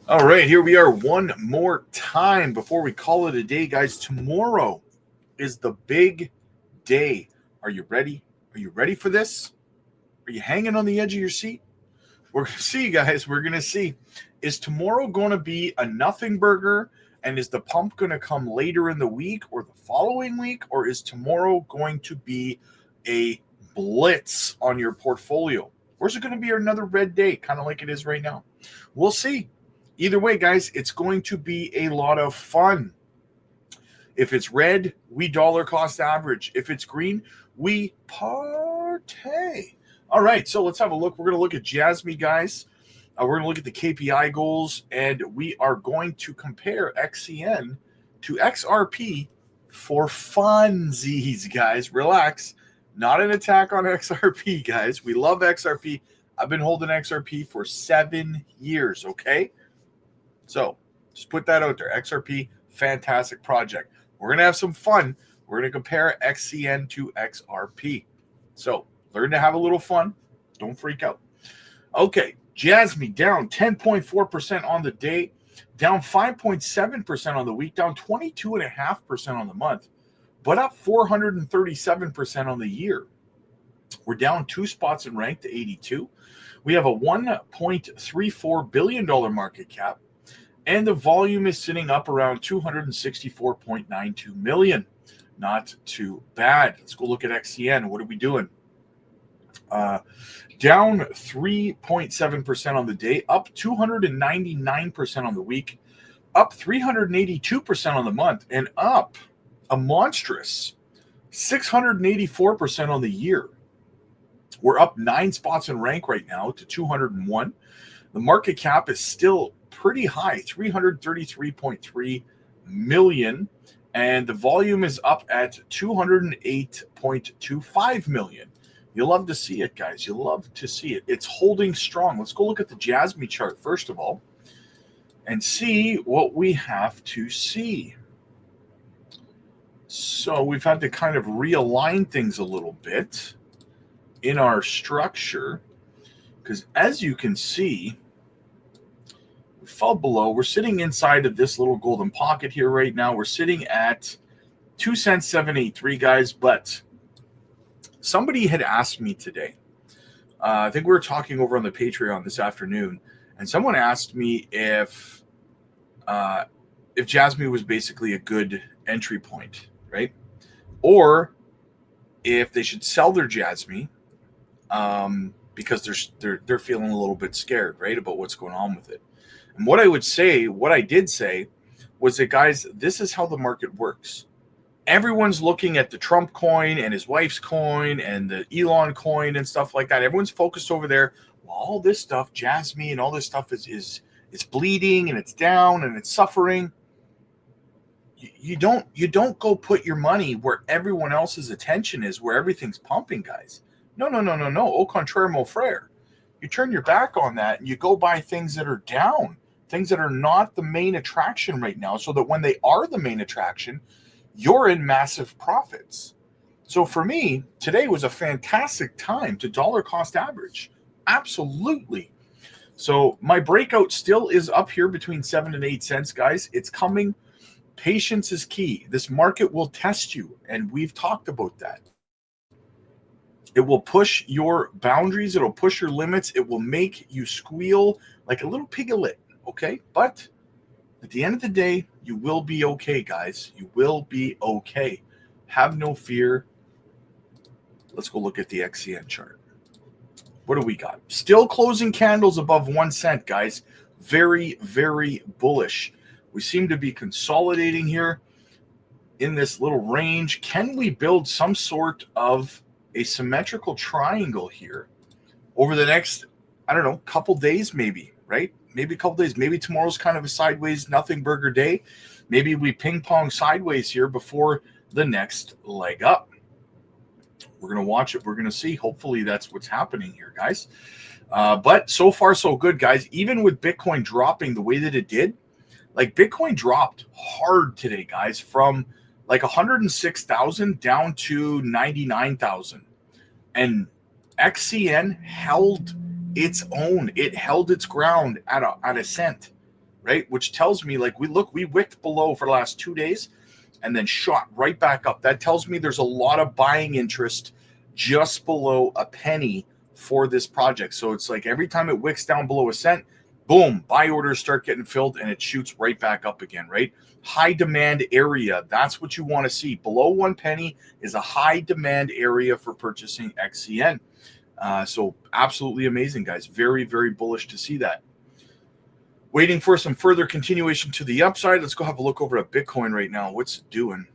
All right, here we are one more time before we call it a day, guys. Tomorrow is the big day. Are you ready? Are you ready for this? Are you hanging on the edge of your seat? We're going to see, guys. We're going to see. Is tomorrow going to be a nothing burger? And is the pump going to come later in the week or the following week? Or is tomorrow going to be a blitz on your portfolio? Or is it going to be another red day, kind of like it is right now? We'll see. Either way, guys, it's going to be a lot of fun. If it's red, we dollar cost average. If it's green, we partay. All right, so let's have a look. We're going to look at Jasmy, guys. We're going to look at the KPI goals, and we are going to compare XCN to XRP for funsies, guys. Relax. Not an attack on XRP, guys. We love XRP. I've been holding XRP for 7 years, okay? So just put that out there. XRP, fantastic project. We're going to have some fun. We're going to compare XCN to XRP. So learn to have a little fun. Don't freak out. Okay, Jasmy down 10.4% on the day, down 5.7% on the week, down 22.5% on the month, but up 437% on the year. We're down 2 spots in rank to 82. We have a $1.34 billion market cap. And the volume is sitting up around 264.92 million. Not too bad. Let's go look at XCN. What are we doing? Down 3.7% on the day, up 299% on the week, up 382% on the month, and up a monstrous 684% on the year. We're up 9 spots in rank right now to 201. The market cap is still pretty high, 333.3 million, and the volume is up at 208.25 million. You love to see it, guys. You love to see it. It's holding strong. Let's go look at the Jasmy chart first of all and see what we have to see. So we've had to kind of realign things a little bit in our structure because as you can see, fell below. We're sitting inside of this little golden pocket here right now. We're sitting at 2 cents 783, guys. But somebody had asked me today. I think we were talking over on the Patreon this afternoon, and someone asked me if Jasmy was basically a good entry point, right? Or if they should sell their Jasmy because they're feeling a little bit scared, right, about what's going on with it. And what I did say was that, guys, this is how the market works. Everyone's looking at the Trump coin and his wife's coin and the Elon coin and stuff like that. Everyone's focused over there. Well, all this stuff, Jasmy and all this stuff is bleeding and it's down and it's suffering. You don't go put your money where everyone else's attention is, where everything's pumping, guys. No. Au contraire, mon frère. You turn your back on that and you go buy things that are down, things that are not the main attraction right now, so that when they are the main attraction, you're in massive profits. So for me, today was a fantastic time to dollar cost average. Absolutely. So my breakout still is up here between 7 and 8 cents, guys. It's coming. Patience is key. This market will test you, and we've talked about that. It will push your boundaries. It'll push your limits. It will make you squeal like a little piglet, okay? But at the end of the day, you will be okay, guys. You will be okay. Have no fear. Let's go look at the XCN chart. What do we got? Still closing candles above 1 cent, guys. Very, very bullish. We seem to be consolidating here in this little range. Can we build some sort of a symmetrical triangle here over the next, I don't know, couple days maybe, right? Maybe a couple days. Maybe tomorrow's kind of a sideways nothing burger day. Maybe we ping pong sideways here before the next leg up. We're going to watch it. We're going to see. Hopefully that's what's happening here, guys. But so far, so good, guys. Even with Bitcoin dropping the way that it did, like Bitcoin dropped hard today, guys, from like 106,000 down to 99,000. And XCN held its own. It held its ground at a cent. right? Which tells me, like, we wicked below for the last 2 days and then shot right back up. That tells me there's a lot of buying interest just below a penny for this project. So it's like every time it wicks down below a cent, boom, buy orders start getting filled and it shoots right back up again, right? High demand area. That's what you want to see. Below 1 penny is a high demand area for purchasing XCN. So absolutely amazing, guys. Very, very bullish to see that. Waiting for some further continuation to the upside. Let's go have a look over at Bitcoin right now. What's it doing?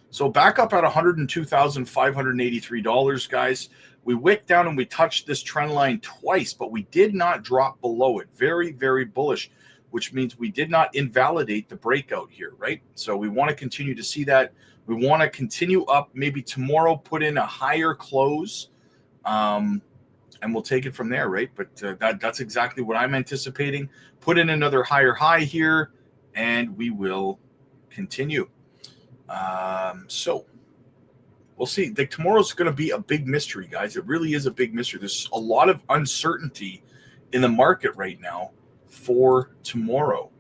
So back up at $102,583, guys. We wicked down and we touched this trend line twice, but we did not drop below it. Very, very bullish, which means we did not invalidate the breakout here, right? So we want to continue to see that. We want to continue up. Maybe tomorrow put in a higher close. And we'll take it from there, right? But that's exactly what I'm anticipating. Put in another higher high here, and we will continue. So we'll see. Like, tomorrow's going to be a big mystery, guys. It really is a big mystery. There's a lot of uncertainty in the market right now for tomorrow.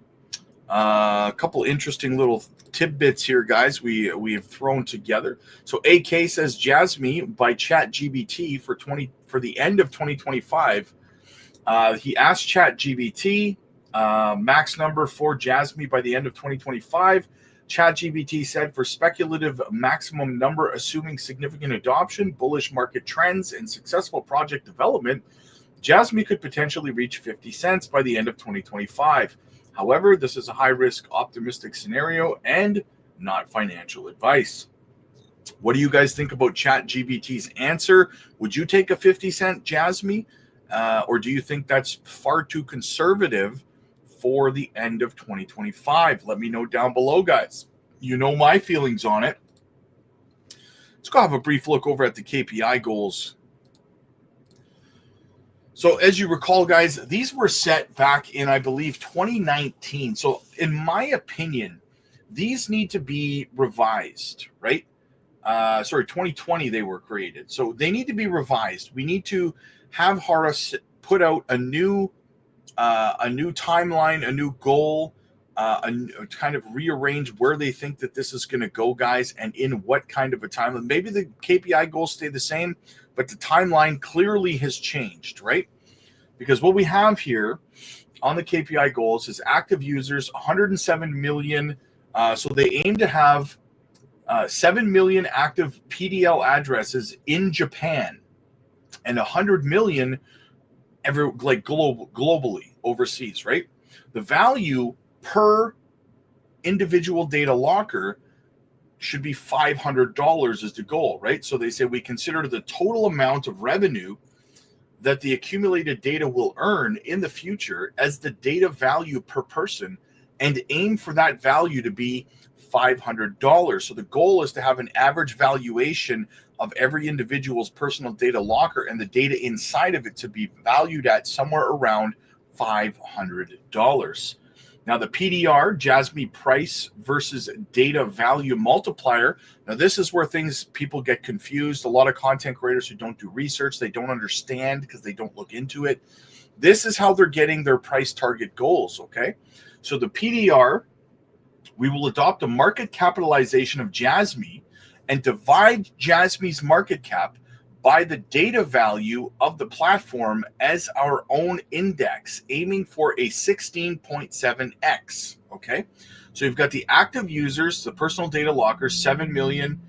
A couple interesting little tidbits here, guys, we have thrown together. So AK says Jasmy by ChatGPT for the end of 2025. He asked ChatGPT max number for Jasmy by the end of 2025. ChatGPT said for speculative maximum number, assuming significant adoption, bullish market trends, and successful project development, Jasmy could potentially reach 50 cents by the end of 2025. However, this is a high-risk, optimistic scenario and not financial advice. What do you guys think about ChatGPT's answer? Would you take a 50-cent Jasmy? Or do you think that's far too conservative for the end of 2025? Let me know down below, guys. You know my feelings on it. Let's go have a brief look over at the KPI goals. So as you recall, guys, these were set back in, I believe, 2019. So in my opinion, these need to be revised, right? 2020 they were created. So they need to be revised. We need to have Horace put out a new timeline, a new goal, kind of rearrange where they think that this is going to go, guys, and in what kind of a timeline. Maybe the KPI goals stay the same, but the timeline clearly has changed, right? Because what we have here on the KPI goals is active users, 107 million. So they aim to have 7 million active PDL addresses in Japan and 100 million globally overseas, right? The value per individual data locker should be $500 is the goal, right? So they say we consider the total amount of revenue that the accumulated data will earn in the future as the data value per person and aim for that value to be $500. So the goal is to have an average valuation of every individual's personal data locker and the data inside of it to be valued at somewhere around $500. Now, the PDR, Jasmy price versus data value multiplier. Now, this is where people get confused. A lot of content creators who don't do research, they don't understand because they don't look into it. This is how they're getting their price target goals, okay? So the PDR, we will adopt a market capitalization of Jasmy and divide Jasmy's market cap by the data value of the platform as our own index, aiming for a 16.7x, okay? So you've got the active users, the personal data lockers, 7 million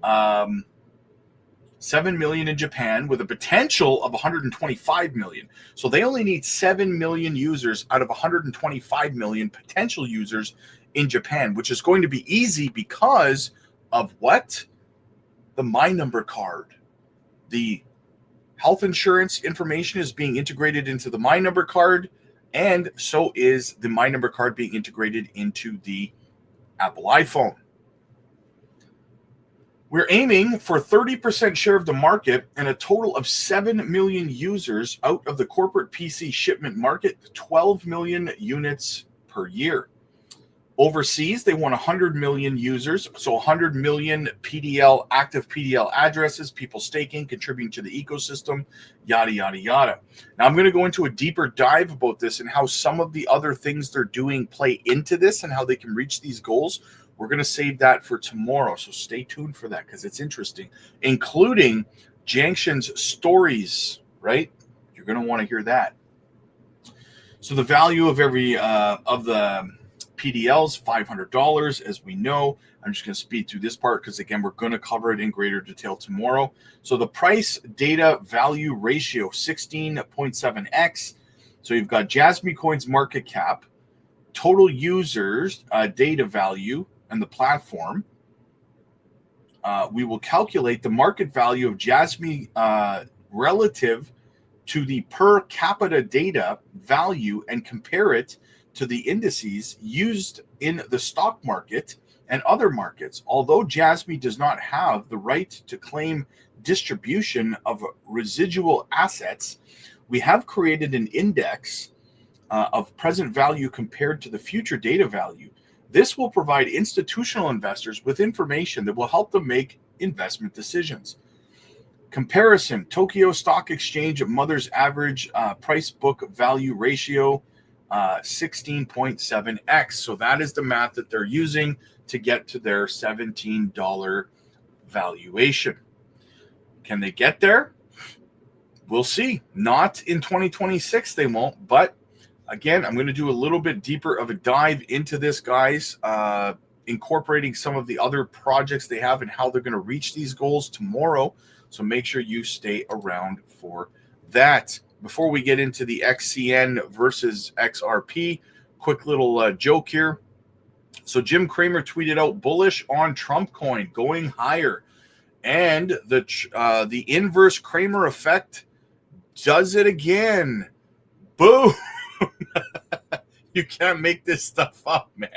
in Japan with a potential of 125 million. So they only need 7 million users out of 125 million potential users in Japan, which is going to be easy because of what? The My Number card. The health insurance information is being integrated into the My Number card, and so is the My Number card being integrated into the Apple iPhone. We're aiming for 30% share of the market and a total of 7 million users out of the corporate PC shipment market, 12 million units per year. Overseas, they want 100 million users, so 100 million PDL, active PDL addresses, people staking, contributing to the ecosystem, yada, yada, yada. Now, I'm going to go into a deeper dive about this and how some of the other things they're doing play into this and how they can reach these goals. We're going to save that for tomorrow, so stay tuned for that because it's interesting, including Jangshin's stories, right? You're going to want to hear that. So the value of every of the PDLs, $500, as we know. I'm just going to speed through this part because, again, we're going to cover it in greater detail tomorrow. So the price data value ratio, 16.7x. So you've got Jasmy Coin's market cap, total users, data value, and the platform. We will calculate the market value of Jasmy relative to the per capita data value and compare it to the indices used in the stock market and other markets. Although Jasmy does not have the right to claim distribution of residual assets, we have created an index of present value compared to the future data value. This will provide institutional investors with information that will help them make investment decisions. Comparison, Tokyo Stock Exchange Mother's average price book value ratio, 16.7x. So that is the math that they're using to get to their $17 valuation. Can they get there? We'll see. Not in 2026, they won't. But again, I'm going to do a little bit deeper of a dive into this, guys, incorporating some of the other projects they have and how they're going to reach these goals tomorrow. So make sure you stay around for that. Before we get into the XCN versus XRP, quick little joke here. So Jim Kramer tweeted out bullish on Trump coin going higher, and the inverse Kramer effect does it again. Boom! You can't make this stuff up, man.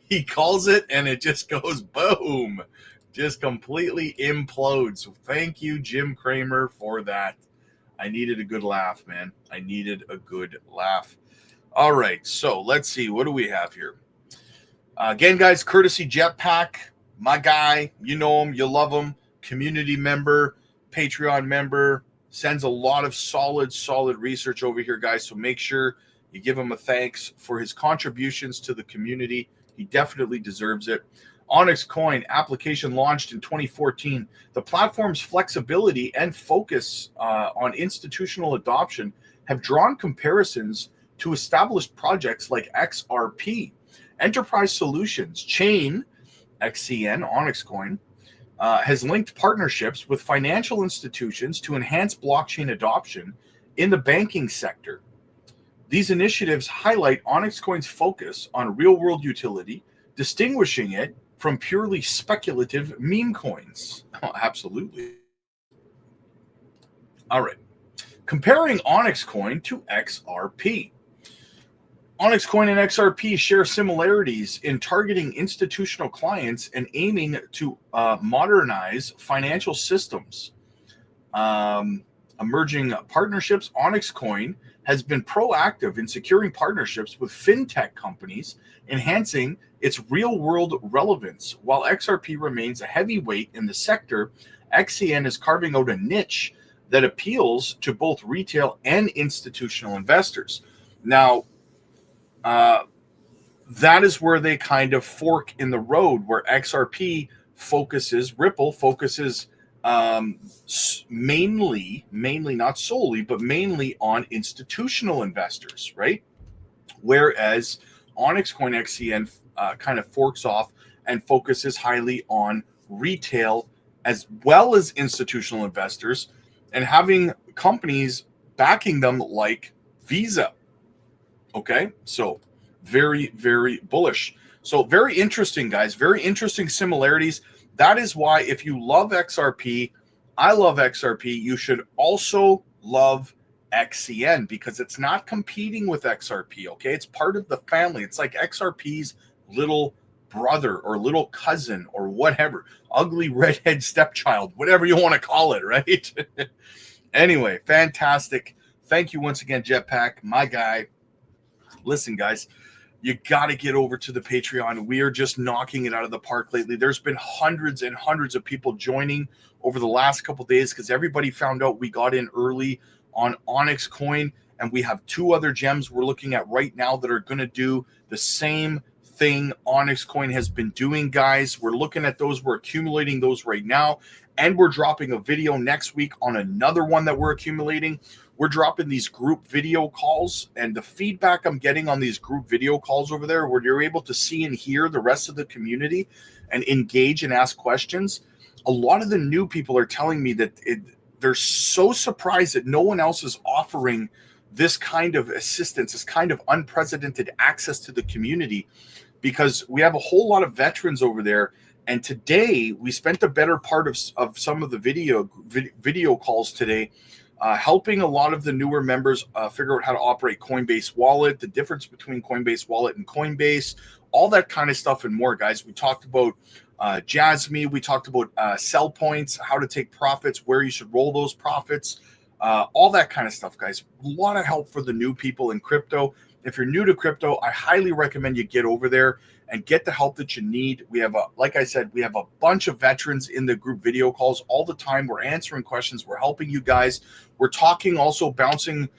He calls it, and it just goes boom. Just completely implodes. So thank you, Jim Kramer, for that. I needed a good laugh, man. I needed a good laugh. All right, so let's see. What do we have here? Again, guys, courtesy Jetpack, my guy. You know him. You love him. Community member, Patreon member. Sends a lot of solid research over here, guys. So make sure you give him a thanks for his contributions to the community. He definitely deserves it. Onyx Coin application launched in 2014. The platform's flexibility and focus on institutional adoption have drawn comparisons to established projects like XRP. Enterprise Solutions Chain, XCN, Onyx Coin, has linked partnerships with financial institutions to enhance blockchain adoption in the banking sector. These initiatives highlight Onyx Coin's focus on real-world utility, distinguishing it from purely speculative meme coins. Oh, absolutely. All right. Comparing Onyx Coin to XRP. Onyx Coin and XRP share similarities in targeting institutional clients and aiming to modernize financial systems. Emerging partnerships. Onyx Coin has been proactive in securing partnerships with fintech companies, enhancing its real-world relevance. While XRP remains a heavyweight in the sector, XCN is carving out a niche that appeals to both retail and institutional investors. Now, that is where they kind of fork in the road, where XRP focuses, Ripple focuses mainly, not solely, but mainly on institutional investors, right? Whereas Onyx Coin XCN kind of forks off and focuses highly on retail as well as institutional investors, and having companies backing them like Visa. Okay, so very, very bullish. So very interesting, guys. Very interesting similarities. That is why if you love XRP, I love XRP, you should also love XCN, because it's not competing with XRP, okay? It's part of the family. It's like XRP's little brother or little cousin or whatever. Ugly redhead stepchild, whatever you want to call it, right? Anyway, fantastic. Thank you once again, Jetpack, my guy. Listen, guys, you got to get over to the Patreon. We are just knocking it out of the park lately. There's been hundreds and hundreds of people joining over the last couple days because everybody found out we got in early on Onyx Coin, and we have 2 other gems we're looking at right now that are going to do the same thing Onyx Coin has been doing, guys. We're looking at those. We're accumulating those right now, and we're dropping a video next week on another one that we're accumulating. We're dropping these group video calls, and the feedback I'm getting on these group video calls over there, where you're able to see and hear the rest of the community and engage and ask questions. A lot of the new people are telling me that they're so surprised that no one else is offering this kind of assistance, this kind of unprecedented access to the community, because we have a whole lot of veterans over there. And today we spent the better part of some of the video calls today helping a lot of the newer members figure out how to operate Coinbase Wallet, the difference between Coinbase Wallet and Coinbase, all that kind of stuff and more, guys. We talked about Jasmy. We talked about sell points, how to take profits, where you should roll those profits, all that kind of stuff, guys. A lot of help for the new people in crypto. If you're new to crypto, I highly recommend you get over there and get the help that you need. We have like I said, we have a bunch of veterans in the group video calls all the time. We're answering questions. We're helping you guys. We're talking, also bouncing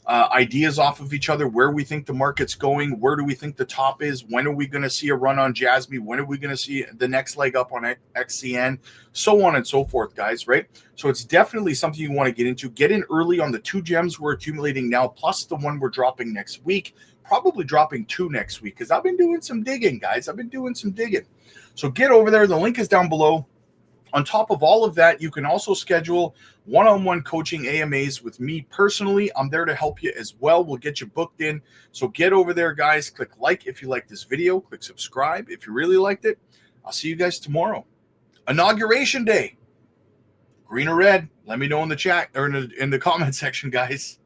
ideas off of each other, where we think the market's going, where do we think the top is, when are we going to see a run on Jasmy, when are we going to see the next leg up on XCN, so on and so forth, guys, right? So it's definitely something you want to get into. Get in early on the 2 gems we're accumulating now, plus the one we're dropping next week, probably dropping 2 next week, because I've been doing some digging, guys. I've been doing some digging. So get over there. The link is down below. On top of all of that, you can also schedule one-on-one coaching AMAs with me personally. I'm there to help you as well. We'll get you booked in. So get over there, guys. Click like if you like this video. Click subscribe if you really liked it. I'll see you guys tomorrow. Inauguration Day. Green or red? Let me know in the chat or in the comment section, guys.